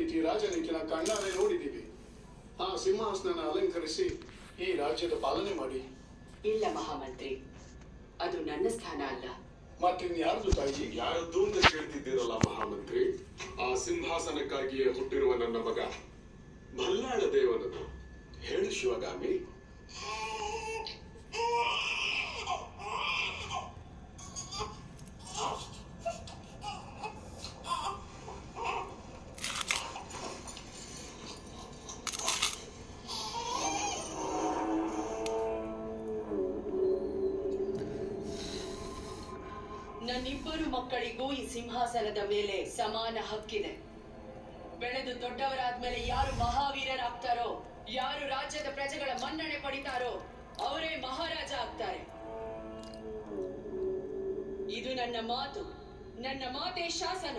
ರೀತಿ ರಾಜನೀತಿನ ಕಣ್ಣಾರೆ ನೋಡಿದ್ದೀವಿ. ಆ ಸಿಂಹಾಸನ ಅಲಂಕರಿಸಿ ಈ ರಾಜ್ಯದ ಪಾಲನೆ ಮಾಡಿ. ಇಲ್ಲ ಮಹಾಮಂತ್ರಿ, ಅದು ನನ್ನ ಸ್ಥಾನ ಅಲ್ಲ. ಮತ್ತಿನ್ಯಾರ್ದು ತಾಯಿ? ಯಾರದ್ದು ಅಂತ ಕೇಳ್ತಿದ್ದೀರಲ್ಲ ಮಹಾಮಂತ್ರಿ. ಆ ಸಿಂಹಾಸನಕ್ಕಾಗಿಯೇ ಹುಟ್ಟಿರುವ ನನ್ನ ಮಗ ಭಲ್ಲಾಳ ದೇವನದು. ಹೇಳು ಶಿವಗಾಮಿ. ನನ್ನಿಬ್ಬರು ಮಕ್ಕಳಿಗೂ ಈ ಸಿಂಹಾಸನದ ಮೇಲೆ ಸಮಾನ ಹಕ್ಕಿದೆ. ಬೆಳೆದು ದೊಡ್ಡವರಾದ್ಮೇಲೆ ಯಾರು ಮಹಾವೀರರಾಗ್ತಾರೋ, ಯಾರು ರಾಜ್ಯದ ಪ್ರಜೆಗಳ ಮನ್ನಣೆ ಪಡಿತಾರೋ ಅವರೇ ಮಹಾರಾಜ ಆಗ್ತಾರೆ. ಇದು ನನ್ನ ಮಾತು, ನನ್ನ ಮಾತೇ ಶಾಸನ.